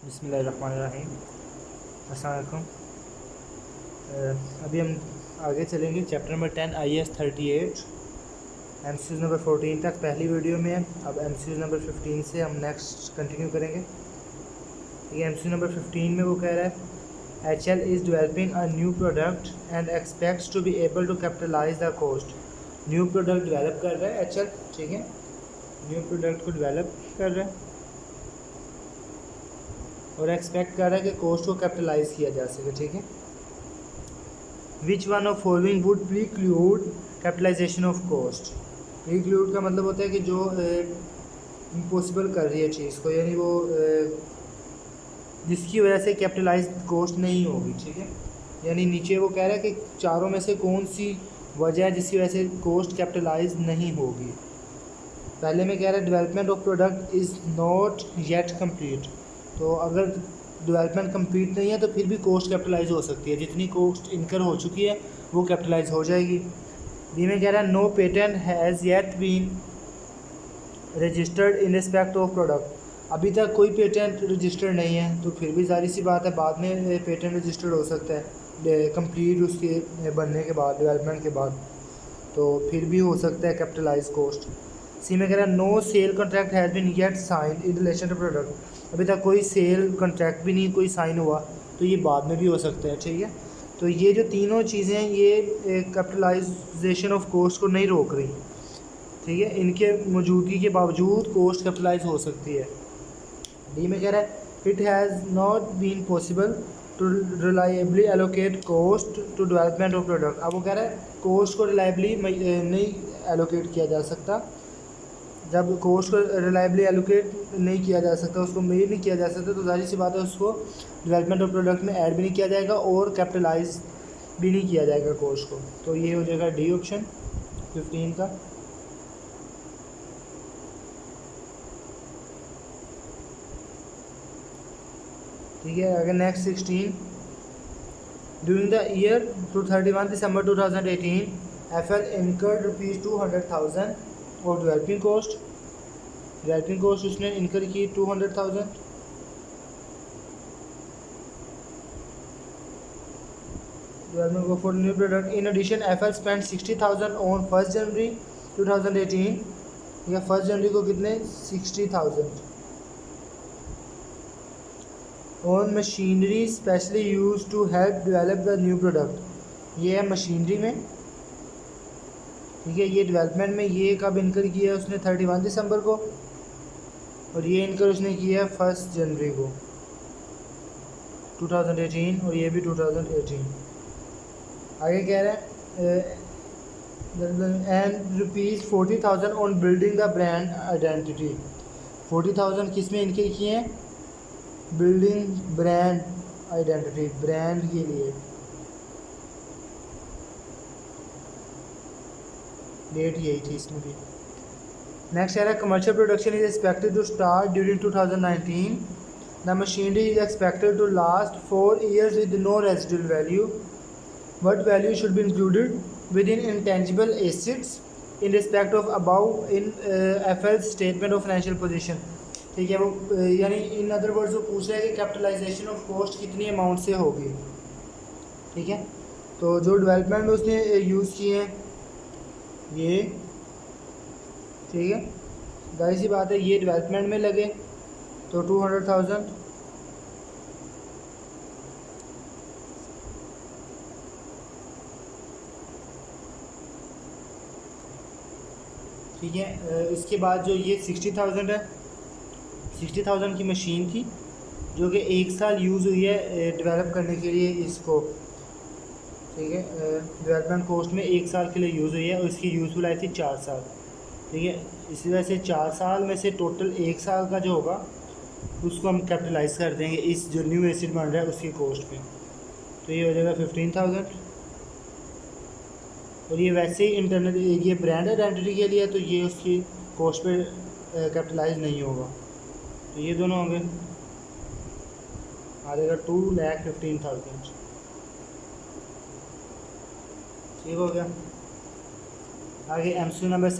बिस्मिल्लाहिर्रहमानिर्रहीम। अस्सलाम वालेकुम। अभी हम आगे चलेंगे chapter number 10 IAS 38 MCQs number 14 तक पहली वीडियो में है। अब MCQs नंबर 15 से हम नेक्स्ट कंटिन्यू करेंगे। ये MCQ नंबर 15 में वो कह रहा है HL is developing a new product and expects to be able to capitalize the cost. New product develop कर रहा है HL, ठीक है, न्यू प्रोडक्ट को डेवलप कर रहा है और एक्सपेक्ट कर रहा है कि कॉस्ट को कैपिटलाइज किया जा सके, ठीक है। Which one of following would preclude capitalization of cost. Preclude का मतलब होता है कि जो इम्पॉसिबल कर रही है चीज़ को, यानी वो जिसकी वजह से कैपिटलाइज कॉस्ट नहीं होगी, ठीक है। यानी नीचे वो कह रहा है कि चारों में से कौन सी वजह है जिसकी वजह से कॉस्ट कैपिटलाइज नहीं होगी। पहले में कह रहा है development of product is not yet complete. तो अगर डेवलपमेंट कंप्लीट नहीं है तो फिर भी कॉस्ट कैपिटलाइज हो सकती है, जितनी कॉस्ट इनकर हो चुकी है वो कैपिटलाइज हो जाएगी। बी में कह रहा है no patent has yet been registered in respect of product. अभी तक कोई पेटेंट रजिस्टर्ड नहीं है तो फिर भी जारी सी बात है बाद में पेटेंट रजिस्टर्ड हो सकता है कंप्लीट उसके बनने के बाद, डेवलपमेंट के बाद, तो फिर भी हो सकता है कैपिटलाइज कॉस्ट। सी में कह रहा है no sale contract has been yet sign in relation to product. अभी तक कोई सेल कॉन्ट्रैक्ट भी नहीं, कोई साइन हुआ, तो ये बाद में भी हो सकता है, ठीक है। तो ये जो तीनों चीज़ें हैं ये कैपिटलाइजेशन ऑफ कॉस्ट को नहीं रोक रही, ठीक है। इनके मौजूदगी के बावजूद कॉस्ट कैपिटलाइज हो सकती है। डी में कह रहा है it has not been possible to reliably allocate cost to development of product. अब वो कह रहा है कॉस्ट को रिलायबली नहीं एलोकेट किया जा सकता। जब कोस्ट को रिलायबली एलोकेट नहीं किया जा सकता, उसको मेजर नहीं किया जा सकता, तो जाहिर सी बात है उसको डेवलपमेंट ऑफ प्रोडक्ट में ऐड भी नहीं किया जाएगा और कैपिटलाइज भी नहीं किया जाएगा कोस्ट को। तो ये हो जाएगा डी ऑप्शन 15 का। ठीक है, अगर next 16 during the year to 31 December 2018 FL incurred ₹200,000 और डेवलपिंग कॉस्ट उसने इनकर की 200,000। डेवलपमेंट को for new product. In addition FL spend 60,000 on 1 January 2018। या 1 जनवरी को कितने 60,000 on machinery specially use to help develop the new product. ये है मशीनरी में, ठीक है। ये डेवलपमेंट में ये कब इनकर किया है उसने 31 दिसंबर को, और ये इनकर उसने किया है 1 जनवरी को 2018, और ये भी 2018। आगे कह रहे हैं and ₹40,000 on building the brand identity. 40,000 किस में इनके किए हैं, बिल्डिंग ब्रांड आइडेंटिटी, ब्रांड के लिए। डेट यही थी इसमें भी। नेक्स्ट है commercial production is expected to start during 2019। The machinery is expected to last 4 years with no residual value. What value should be included within intangible assets in respect of above in FL statement of financial position. ठीक है, वो यानी in other words वो पूछ रहा है कि capitalisation of cost कितनी अमाउंट से होगी, ठीक है। तो जो डेवलपमेंट में उसने यूज़ किए हैं ये, ठीक है, जाहिर सी बात है ये डेवलपमेंट में लगे तो 200,000। ठीक है, इसके बाद जो ये 60,000 है, 60,000 की मशीन थी जो कि 1 साल यूज़ हुई है डेवलप करने के लिए इसको, ठीक है। डेवलपमेंट कॉस्ट में 1 साल के लिए यूज़ हुई है और इसकी यूज़फुल लाइफ थी 4 साल, ठीक है। इसी वजह से 4 साल में से टोटल 1 साल का जो होगा उसको हम कैपिटलाइज कर देंगे इस जो न्यू एसिड बन रहा है उसकी कॉस्ट पे। तो ये हो जाएगा 15,000। और ये वैसे ही इंटरनल ये ब्रांड आइडेंटिटी के लिए, तो ये उसकी कॉस्ट पे कैपिटलाइज नहीं होगा। तो ये दोनों होंगे, आ जाएगा 2,15,000। ठीक हो गया। आगे MCQ नंबर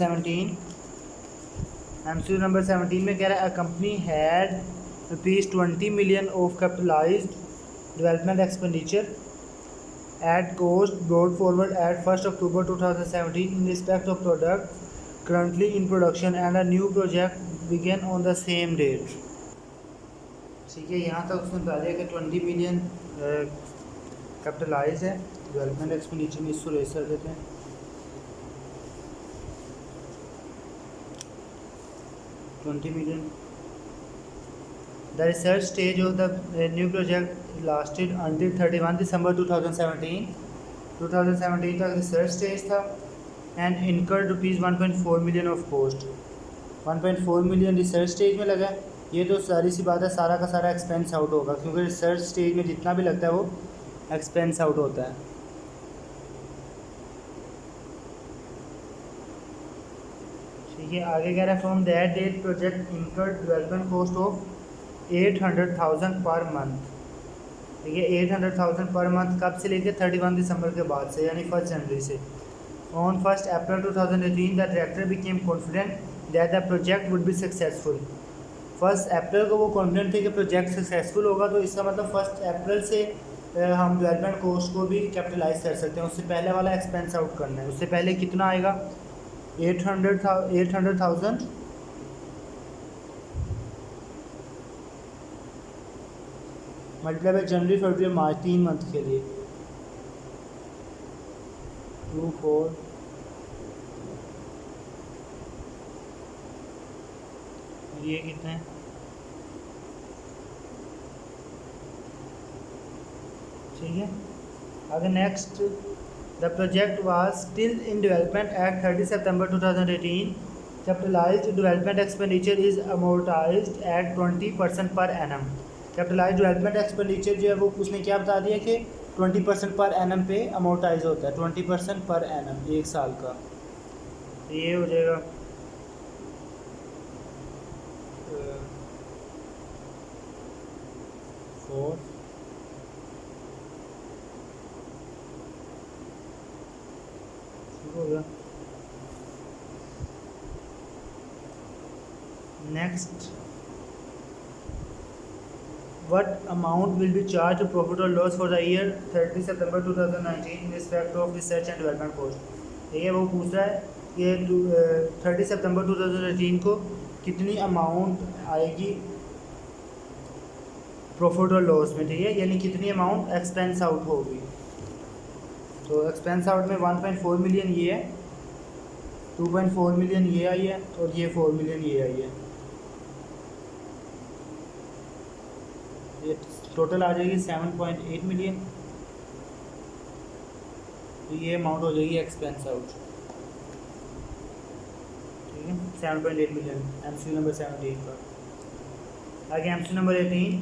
17 में कह रहा है a company had ₹20 million of capitalized development expenditure at cost brought forward at 1st October 2017 in respect of products currently in production and a new project began on the same date. ठीक है, यहाँ तक उसने बता दिया कि 20 million capitalise है, development expenditure में इसको रेस कर देते हैं। 20 million. The research stage of the new project lasted until 31 December 2017. 2017 तक रिसर्च स्टेज था and incurred ₹1.4 million of cost. 1.4 million research stage में लगा। ये तो सारी सी बात है, सारा का सारा एक्सपेंस आउट होगा, क्योंकि रिसर्च स्टेज में जितना भी लगता है वो एक्सपेंस आउट होता है। ठीक है, आगे कह रहा है from that date project incurred development cost of 800,000 per month. ठीक है, 800,000 पर मंथ कब से लेकर 31 दिसंबर के बाद से, यानी 1 जनवरी से। On 1 April 2018 the director became confident that the project would be successful. 1 अप्रैल को वो कॉन्फिडेंट थे कि प्रोजेक्ट सक्सेसफुल होगा, तो इसका मतलब 1 अप्रैल से हम डेवलपमेंट कॉस्ट को भी कैपिटलाइज कर सकते हैं। उससे पहले वाला एक्सपेंस आउट करना है। उससे पहले कितना आएगा? 800,000 multiply by January February March, 3 month के लिए 2 4 ये कितना है? ठीक है, आगे next the project was still in development at 30 September 2018। Capitalized development expenditure is amortized at 20% per annum. Capitalised development expenditure जो है वो उसने क्या बता दिया कि 20% पर एनम पे अमोर्टाइज होता है। 20% पर एनम 1 साल का, तो ये हो जाएगा 4 हो गया। Next, what amount will be charged to profit or loss for the year 30 September 2019 in respect of research and development cost। ठीक है, वो पूछ रहा है कि 30 सितंबर 2018 को कितनी अमाउंट आएगी प्रॉफिट और लॉस में। ठीक है, यानी कितनी अमाउंट एक्सपेंस आउट होगी। तो एक्सपेंस आउट में 1.4 मिलियन ये है, 2.4 मिलियन ये आई है, और ये 4 मिलियन ये आई है। ये टोटल आ जाएगी 7.8 मिलियन। तो ये अमाउंट हो जाएगी एक्सपेंस आउट। ठीक है, 7.8 मिलियन एमसीक्यू नंबर 17 का। आगे MCQ number 18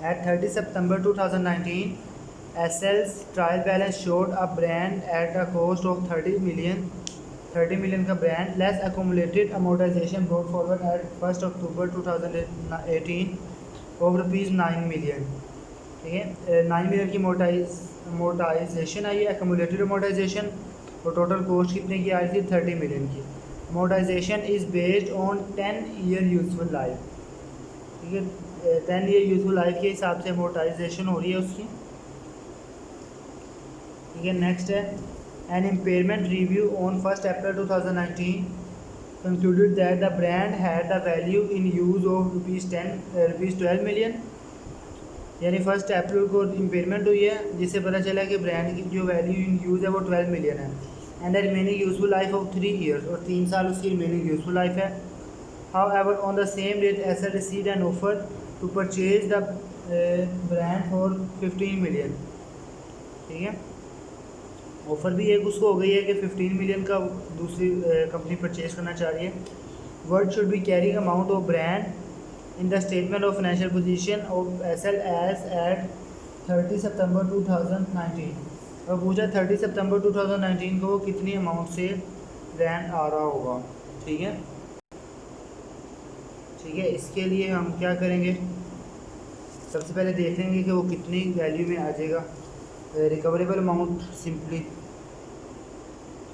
at 30 September 2019 SL's trial balance showed a brand at a cost of 30 million का brand less accumulated amortisation brought forward at 1 October 2018 of ₹9 million. ठीक है, 9 million की amortisation आई है, एकमुलेटेड अमोर्टाइजेशन, और total cost कितने की आई थी? 30 मिलियन की। Amortisation is based on 10 year useful life. ठीक है, 10 ईयर यूजफुल लाइफ के हिसाब से अमोर्टाइजेशन हो रही है उसकी। ठीक है, नेक्स्ट है an impairment review on 1 April 2019 concluded that the brand had the value in use of ₹12 million. यानी 1 अप्रैल को इम्पेयरमेंट हुई है, जिससे पता चला कि ब्रांड की जो वैल्यू इन यूज़ है वो 12 मिलियन है। And the remaining useful life of 3 years, और 3 साल उसकी रिमेनिंग यूजफुल लाइफ है। However on the same date SL received an offer to purchase the brand for 15 million. ठीक है, ऑफ़र भी एक उसको हो गई है कि 15 मिलियन का दूसरी कंपनी परचेज करना चाह रही है। Word should be carrying amount of brand in the statement of financial position of SL as at 30 सितंबर 2019। और पूछा 30 सितंबर 2019 को वो कितनी अमाउंट से ब्रांड आ रहा होगा। ठीक है, ठीक है, इसके लिए हम क्या करेंगे, सबसे पहले देख लेंगे कि वो कितनी वैल्यू में आ जाएगा। रिकवरेबल अमाउंट सिंपली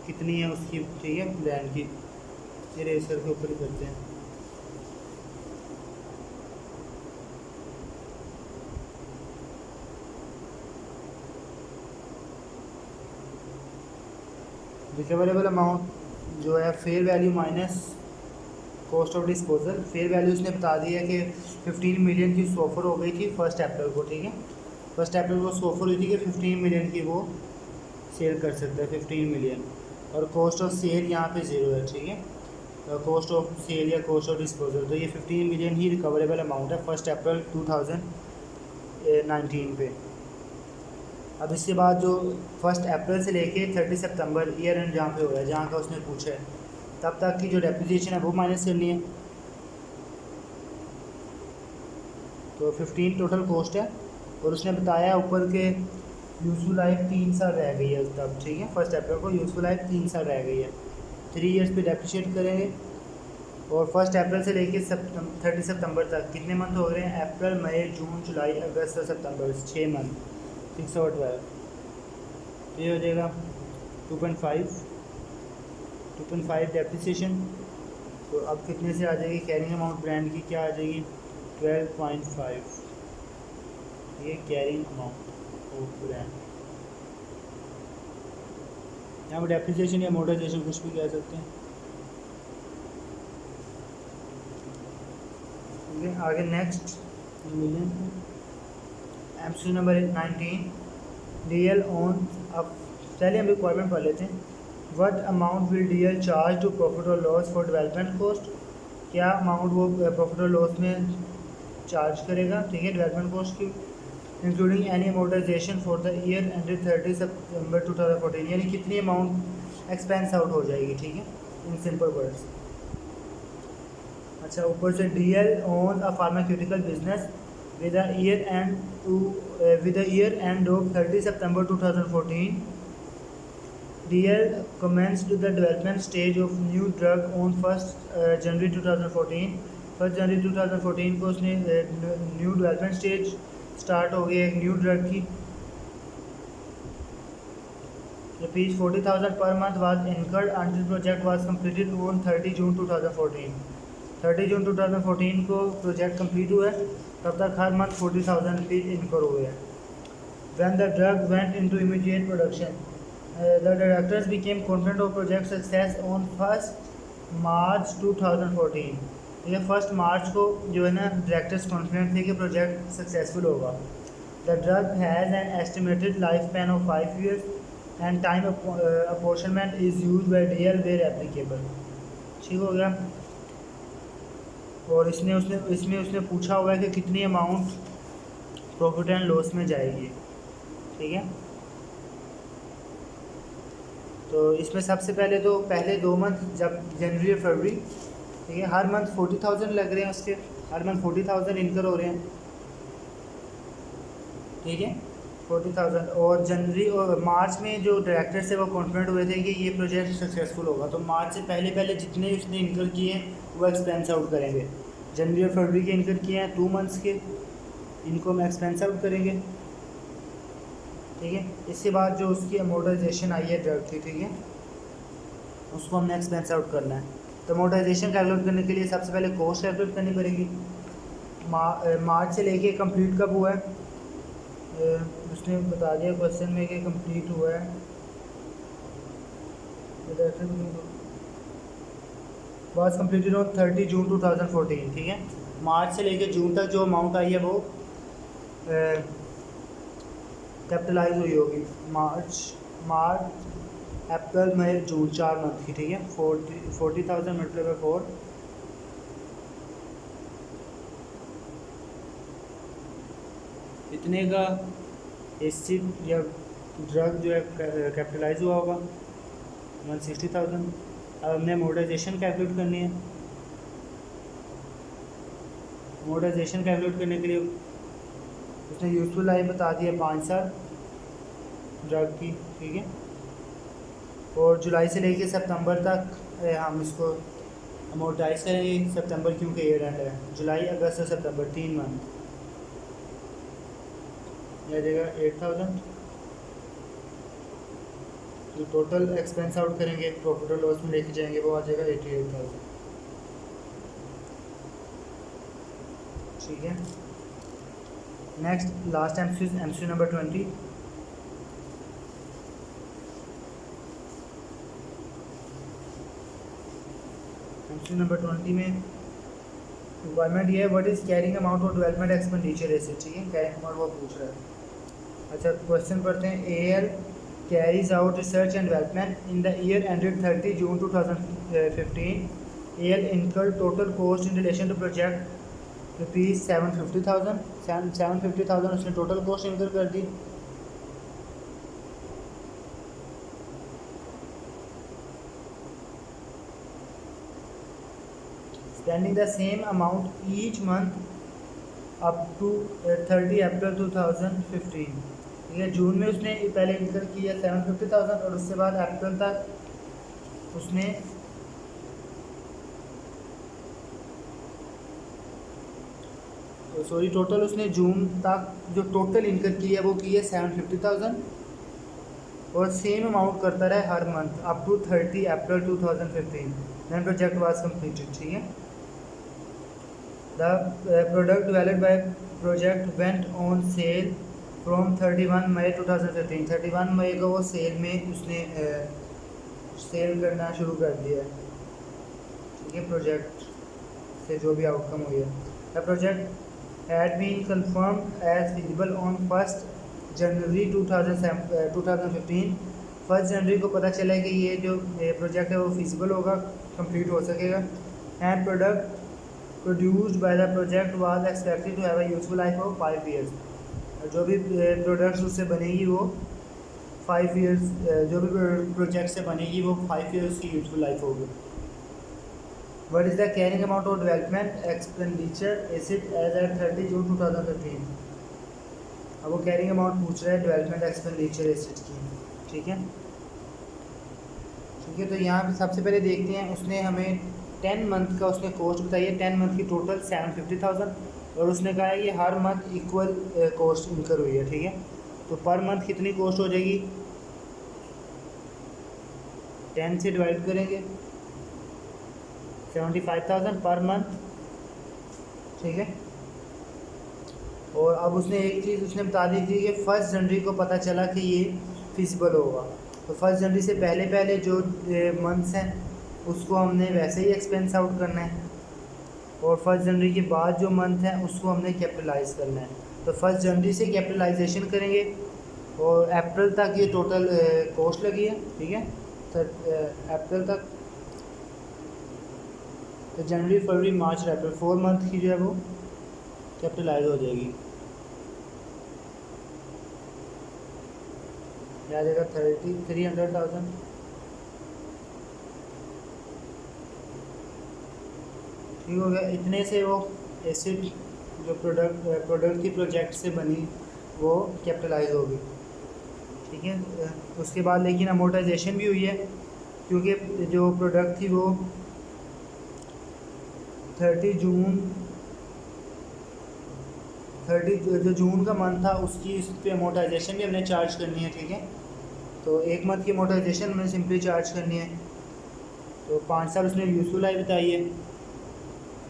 कितनी है उसकी। ठीक है, ब्रांड की इरेजर के ऊपर ही करते हैं। रिकवरेबल अमाउंट जो है fair value minus cost of disposal. Fair value उसने बता दिया कि 15 मिलियन की ऑफर हो गई थी 1 अप्रैल को, ठीक है। 1 अप्रैल को ऑफर हुई थी कि 15 मिलियन की वो सेल कर सकता है, 15 मिलियन। और कॉस्ट ऑफ सेल यहाँ पे 0 है, ठीक है। कॉस्ट ऑफ सेल या कॉस्ट ऑफ डिस्पोजल, तो ये 15 मिलियन ही रिकवरेबल अमाउंट है 1 अप्रैल 2019 पे। अब इसके बाद जो 1 अप्रैल से लेके 30 सितंबर ईयर एंड जहाँ पे हो रहा है, जहाँ का उसने पूछा है, तब तक की जो डेप्रिसिएशन है वो माइनस करनी है। तो 15 टोटल कॉस्ट है, और उसने बताया ऊपर के यूजफुल लाइफ 3 साल रह गई है तब, ठीक है। 1 अप्रैल को यूजफुल लाइफ 3 साल रह गई है, 3 ईयर्स पे डेप्रिशिएट करेंगे। और 1 अप्रैल से लेके 30 सितंबर तक कितने मंथ हो रहे हैं? अप्रैल, मई, जून, जुलाई, अगस्त और सितंबर, 6 मंथ, 6 और 12। तो ये हो जाएगा 2.5 डेप्रिसिएशन। तो अब कितने से आ जाएगी कैरिंग अमाउंट ब्रांड की? क्या आ जाएगी? 12.5। ये कैरिंग अमाउंट ऑफ ब्रांड। यहाँ पर डेप्रिसिएशन या अमोर्टाइजेशन कुछ भी कह सकते हैं। आगे next million MC number 19 DL on. अब पहले हम रिक्वायरमेंट पढ़ लेते हैं। What amount will DL charge to profit और लॉस फॉर डेवलपमेंट कॉस्ट? क्या अमाउंट वो प्रॉफिट और लॉस में चार्ज करेगा, ठीक है, डेवलपमेंट कॉस्ट की, including any amortisation for the year ended 30 सितंबर 2014। यानी कितनी अमाउंट एक्सपेंस आउट हो जाएगी, ठीक है, इन सिंपल वर्ड्स। अच्छा, ऊपर से DL on a pharmaceutical business with the year end of 30 September 2014. DL commenced the development stage of new drug on 1st January 2014. 1 जनवरी 2014 को उसने न्यू डेवलपमेंट स्टेज स्टार्ट हो गई एक न्यू ड्रग की। Rupees 40,000 per month was incurred until project was completed on 30 June 2014. 30 जून 2014 को project complete हुआ है, तब तक हर मंथ 40,000 रुपीज़ इनकर हुए हैं। When the drug went into immediate production, the directors became confident of project success on 1st March 2014. ये 1 मार्च को जो है ना डायरेक्टर्स कॉन्फिडेंट थे कि प्रोजेक्ट सक्सेसफुल होगा। The drug has an estimated lifespan of 5 years and time apportionment is used by DL where applicable। ठीक हो गया। और इसमें उसने पूछा हुआ है कि कितनी अमाउंट प्रॉफिट एंड लॉस में जाएगी, ठीक है। तो इसमें सबसे पहले तो पहले 2 मंथ जब जनवरी और फरवरी, ठीक है, हर मंथ 40,000 लग रहे हैं उसके, हर मंथ 40,000 इनकर हो रहे हैं, ठीक है, 40,000। और जनवरी और मार्च में जो डायरेक्टर थे वो कॉन्फिडेंट हुए थे कि ये प्रोजेक्ट सक्सेसफुल होगा, तो मार्च से पहले जितने उसने इनकर किए हैं वो एक्सपेंस आउट करेंगे। जनवरी और फरवरी के इनकर किए हैं 2 मंथ्स के, इनको हम एक्सपेंस आउट करेंगे, ठीक है। इसके बाद जो उसकी अमोर्टाइजेशन आई है ड्रग की, ठीक है, उसको हमने एक्सपेंस आउट करना है। तो अमोर्टाइजेशन कैलकुलेट करने के लिए सबसे पहले कॉस्ट कैलकुलेट करनी पड़ेगी। मार्च से लेके कंप्लीट कब हुआ है, उसने बता दिया क्वेश्चन में कि कंप्लीट हुआ है वाज कंप्लीटेड ऑन 30 जून 2014, ठीक है। मार्च से लेकर जून तक जो अमाउंट आई है वो कैपिटलाइज हुई होगी। मार्च अप्रैल मई जून 4 मंथ की, ठीक है। 40,000 मल्टीप्लाई बाय 4, इतने का एसिड या ड्रग जो है कैपिटलाइज हुआ होगा 160,000। अब हमने अमोर्टाइजेशन कैलकुलेट करनी है। अमोर्टाइजेशन कैलकुलेट करने के लिए उसने यूजफुल लाइफ बता दिया 5 साल ड्रग की, ठीक है। और जुलाई से लेके सितंबर तक हम इसको अमोर्टाइज करेंगे, सितंबर क्योंकि ईयर एंड है, जुलाई, अगस्त और सितंबर 3 मंथ। यह जाएगा 8,000। जो टोटल एक्सपेंस आउट करेंगे प्रॉफिट और लॉस में लेके जाएंगे वो आ जाएगा 88,000, ठीक है। Next last MCQ number 20। MC number 20 में रिक्वायरमेंट ये है, what is carrying amount of development expenditure asset, ठीक है, कैरिंग अमाउंट वो पूछ रहा है। अच्छा क्वेश्चन पढ़ते हैं। AL carries out research and development in the year ended 30 June 2015। AL incurred total cost in relation to project rupees 750,000 उसने टोटल कॉस्ट इनकर कर दी। Spending the same amount each month up to 30 April 2015, ठीक है। जून में उसने पहले इनकर किया 750,000 और उसके बाद अप्रैल तक उसने सॉरी टोटल उसने जून तक जो टोटल इनकर की है वो की है 750,000 और सेम अमाउंट करता रहा हर month up to 30 April 2015 then project was completed, ठीक है। The product developed by project went on sale from 31 May 2015। 31 मई को वो सेल में उसने सेल करना शुरू कर दिया, ठीक है, प्रोजेक्ट से जो भी आउटकम हुई है। The project had been confirmed as feasible on 1st January 2015। 1 जनवरी को पता चला कि ये जो प्रोजेक्ट है वो फिजिबल होगा, कंप्लीट हो सकेगा। And product produced by the project was expected to have a useful life of 5 years. जो भी प्रोडक्ट्स उससे बनेगी वो 5 ईयर्स, जो भी प्रोजेक्ट से बनेगी वो 5 ईयर्स की यूजफुल लाइफ होगी। What is the carrying amount of development expenditure asset as at 30 June 2015? अब वो कैरिंग अमाउंट पूछ रहा है डेवलपमेंट एक्सपेंडिचर एसेट की, ठीक है। ठीक है, तो यहाँ पे सबसे पहले देखते हैं उसने हमें 10 मंथ का उसने कॉस्ट बताई है। 10 मंथ की टोटल 750,000 और उसने कहा है कि हर मंथ इक्वल कॉस्ट इनकर हुई है, ठीक है। तो पर मंथ कितनी कॉस्ट हो जाएगी, 10 से डिवाइड करेंगे 75,000 पर मंथ, ठीक है। और अब उसने एक चीज़ उसने बता दी थी कि 1 जनवरी को पता चला कि ये फिजिबल होगा, तो 1 जनवरी से पहले पहले जो मंथ्स हैं उसको हमने वैसे ही एक्सपेंस आउट करना है और 1 जनवरी के बाद जो मंथ है उसको हमने कैपिटलाइज करना है। तो 1 जनवरी से कैपिटलाइजेशन करेंगे और अप्रैल तक ये टोटल कॉस्ट लगी है, ठीक है। तो अप्रैल तक तो जनवरी फरवरी मार्च अप्रैल 4 मंथ की जो है वो कैपिटलाइज हो जाएगी। आ जाएगा 300,000, ठीक हो गया। इतने से वो एसेट जो प्रोडक्ट की प्रोजेक्ट से बनी वो कैपिटलाइज होगी, ठीक है। उसके बाद लेकिन अमोर्टाइजेशन भी हुई है क्योंकि जो प्रोडक्ट थी वो 30 जो जून का मंथ था उसकी इस पर अमोर्टाइजेशन भी हमने चार्ज करनी है, ठीक है। तो 1 मंथ की अमोर्टाइजेशन हमने सिंपली चार्ज करनी है। तो 5 साल उसने यूजफुल लाइफ बताई है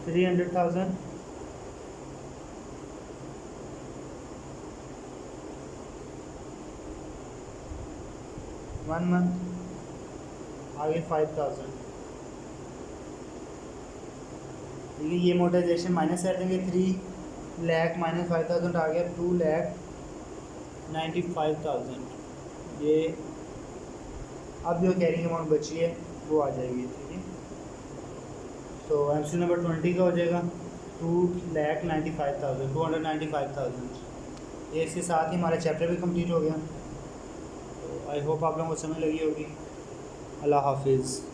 300,000 1 मंथ आगे 5,000, ठीक है। ये अमोर्टाइजेशन माइनस कर देंगे 3 लाख माइनस 5,000 आ गया 2,95,000। ये अब जो कैरिंग अमाउंट बची है वो आ जाएगी, ठीक है। तो एमसी नंबर 20 का हो जाएगा 2,95,000। ये इसके साथ ही हमारा चैप्टर भी कंप्लीट हो गया। तो आई होप आप लोगों को समझ लगी होगी। अल्लाह हाफिज़।